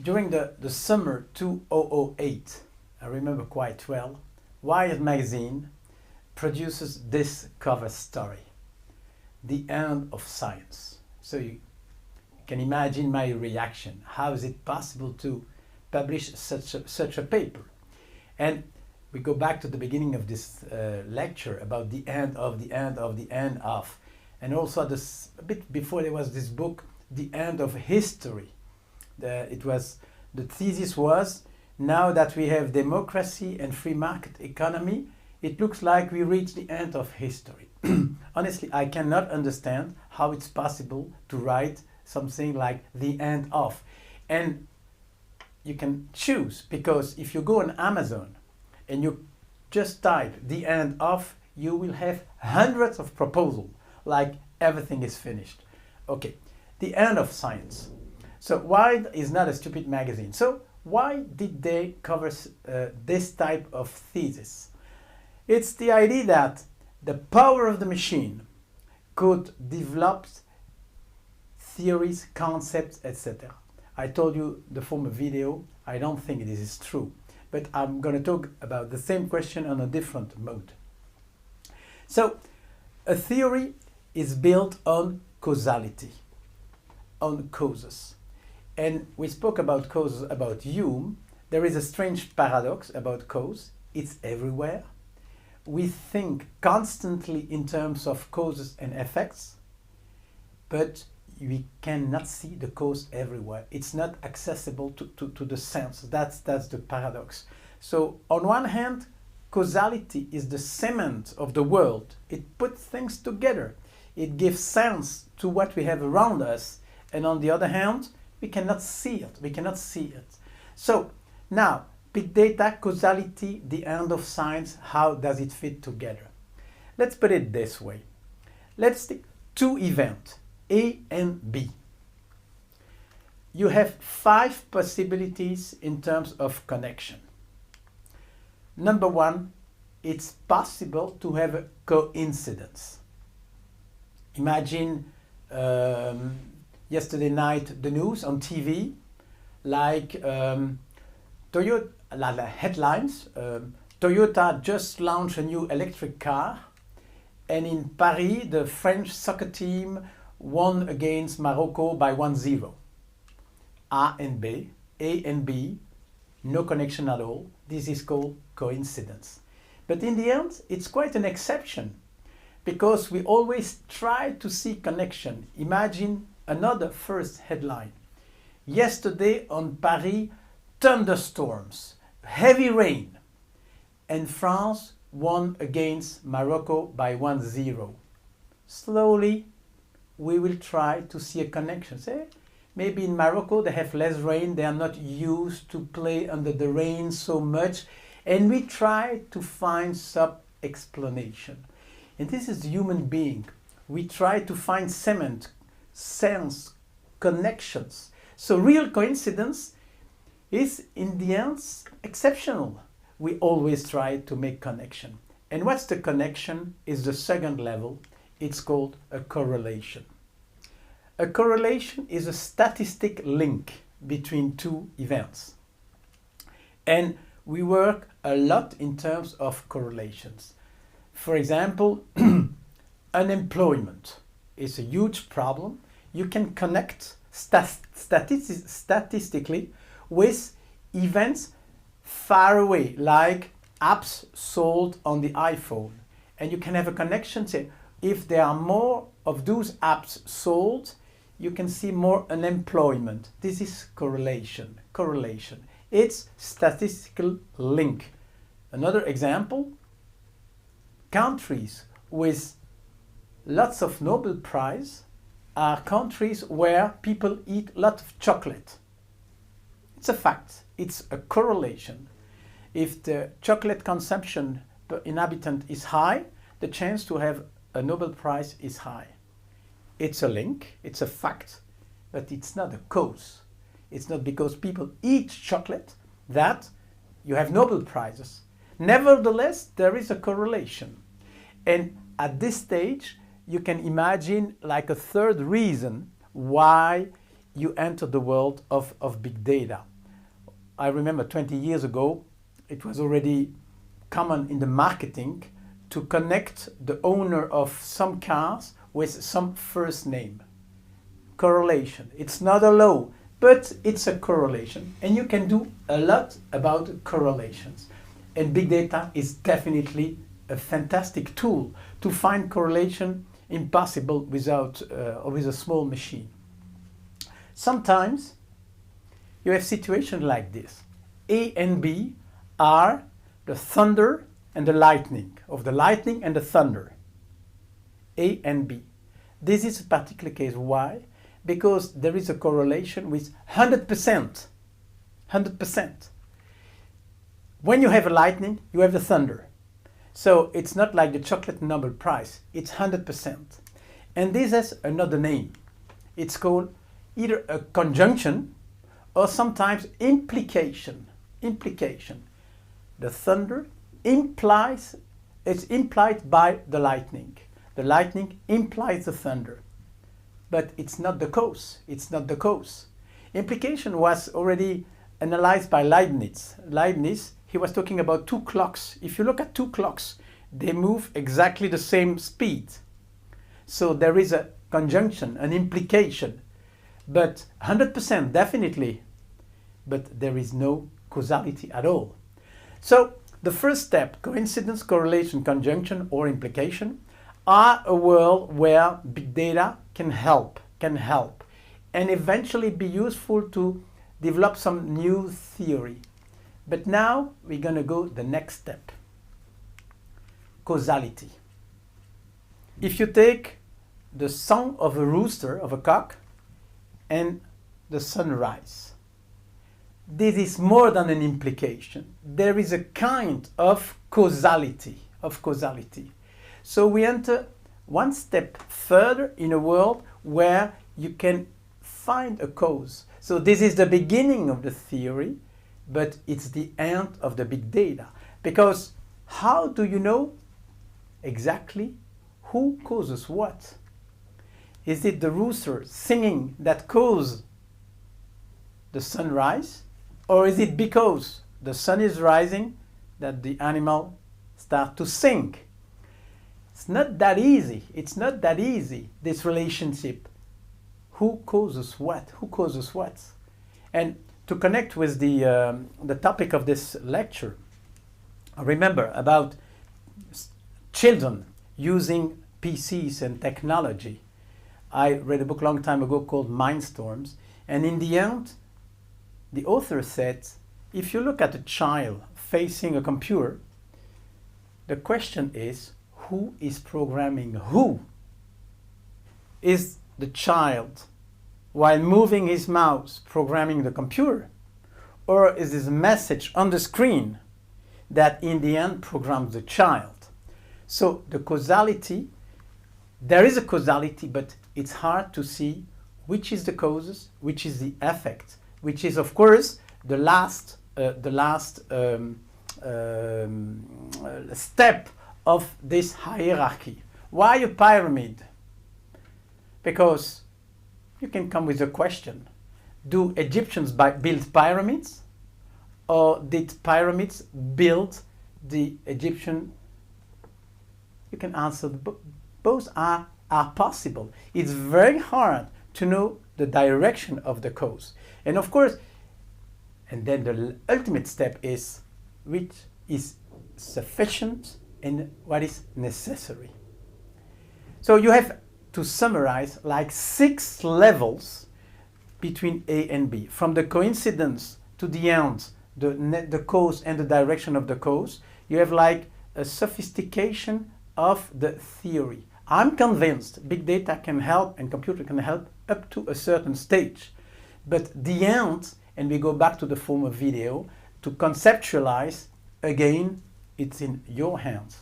During the summer 2008, I remember quite well, Wired magazine produces this cover story, The End of Science. So you can imagine my reaction. How is it possible to publish such a paper? And we go back to the beginning of this lecture about the end of the end of the end of. And also this, a bit before there was this book, The End of History. The thesis was, now that we have democracy and free market economy, it looks like we reached the end of history. Honestly, I cannot understand how it's possible to write something like the end of. And you can choose, because if you go on Amazon and you just type the end of, you will have hundreds of proposals, like everything is finished. Okay, The End of Science. So Wired is not a stupid magazine. So why did they cover this type of thesis? It's the idea that the power of the machine could develop theories, concepts, etc. I told you the former video, I don't think this is true, but I'm going to talk about the same question on a different mode. So a theory is built on causality, on causes. And we spoke about causes about Hume. There is a strange paradox about cause. It's everywhere. We think constantly in terms of causes and effects, but we cannot see the cause everywhere. It's not accessible to the sense. That's the paradox. So on one hand, causality is the cement of the world. It puts things together. It gives sense to what we have around us. And on the other hand, we cannot see it. We cannot see it. So now, big data, causality, the end of science, how does it fit together? Let's put it this way. Let's take two events, A and B. You have 5 possibilities in terms of connection. Number 1, it's possible to have a coincidence. Imagine yesterday night the news on TV, like Toyota, the headlines, Toyota just launched a new electric car, and in Paris the French soccer team won against Morocco by 1-0. A and B, no connection at all. This is called coincidence. But in the end, it's quite an exception, because we always try to see connection. Imagine another first headline. Yesterday on Paris, thunderstorms, heavy rain, and France won against Morocco by 1-0. Slowly, we will try to see a connection. Say, maybe in Morocco they have less rain, they are not used to play under the rain so much, and we try to find some explanation. And this is the human being. We try to find cement, sense, connections. So real coincidence is in the end exceptional. We always try to make connection. And what's the connection is the second level. It's called a correlation. A correlation is a statistic link between two events. And we work a lot in terms of correlations. For example, unemployment is a huge problem. You can connect statistically with events far away, like apps sold on the iPhone. And you can have a connection, say, if there are more of those apps sold, you can see more unemployment. This is correlation. Correlation. It's statistical link. Another example, countries with lots of Nobel Prize are countries where people eat a lot of chocolate. It's a fact. It's a correlation. If the chocolate consumption per inhabitant is high, the chance to have a Nobel Prize is high. It's a link, it's a fact, but it's not a cause. It's not because people eat chocolate that you have Nobel Prizes. Nevertheless, there is a correlation. And at this stage, you can imagine like a third reason why you enter the world of big data. I remember 20 years ago, it was already common in the marketing to connect the owner of some cars with some first name. Correlation. It's not a law, but it's a correlation. And you can do a lot about correlations. And big data is definitely a fantastic tool to find correlation impossible without or with a small machine. Sometimes you have situations like this. A and B are the thunder and the lightning, of the lightning and the thunder. A and B. This is a particular case. Why? Because there is a correlation with 100%. 100%. When you have a lightning, you have the thunder. So it's not like the chocolate Nobel Prize. It's 100%. And this has another name. It's called either a conjunction or sometimes implication. Implication. The thunder implies, it's implied by the lightning. The lightning implies the thunder. But it's not the cause. It's not the cause. Implication was already analyzed by Leibniz. Leibniz, he was talking about two clocks. If you look at two clocks, they move exactly the same speed. So there is a conjunction, an implication. But 100% definitely. But there is no causality at all. So the first step, coincidence, correlation, conjunction, or implication, are a world where big data can help, and eventually be useful to develop some new theory. But now we're going to go the next step. Causality. If you take the song of a rooster, of a cock, and the sunrise, this is more than an implication. There is a kind of causality, So we enter one step further in a world where you can find a cause. So this is the beginning of the theory, but it's the end of the big data. Because how do you know exactly who causes what? Is it the rooster singing that causes the sunrise? Or is it because the sun is rising that the animal starts to sing? It's not that easy. It's not that easy, this relationship. Who causes what? Who causes what? And to connect with the topic of this lecture, remember about children using PCs and technology. I read a book a long time ago called Mindstorms, and in the end, the author said, if you look at a child facing a computer, the question is, who is programming who? Is the child, while moving his mouse, programming the computer? Or is this message on the screen that in the end programs the child? So the causality, there is a causality, but it's hard to see which is the causes, which is the effect, which is, of course, the last step of this hierarchy. Why a pyramid? Because you can come with a question. Do Egyptians build pyramids? Or did pyramids build the Egyptian? You can answer, both are possible. It's very hard to know the direction of the cause. And of course, and then the ultimate step is which is sufficient and what is necessary. So you have to summarize like 6 levels between A and B. From the coincidence to the end, the cause and the direction of the cause, you have like a sophistication of the theory. I'm convinced big data can help and computer can help up to a certain stage. But the end, and we go back to the former video, to conceptualize, again, it's in your hands.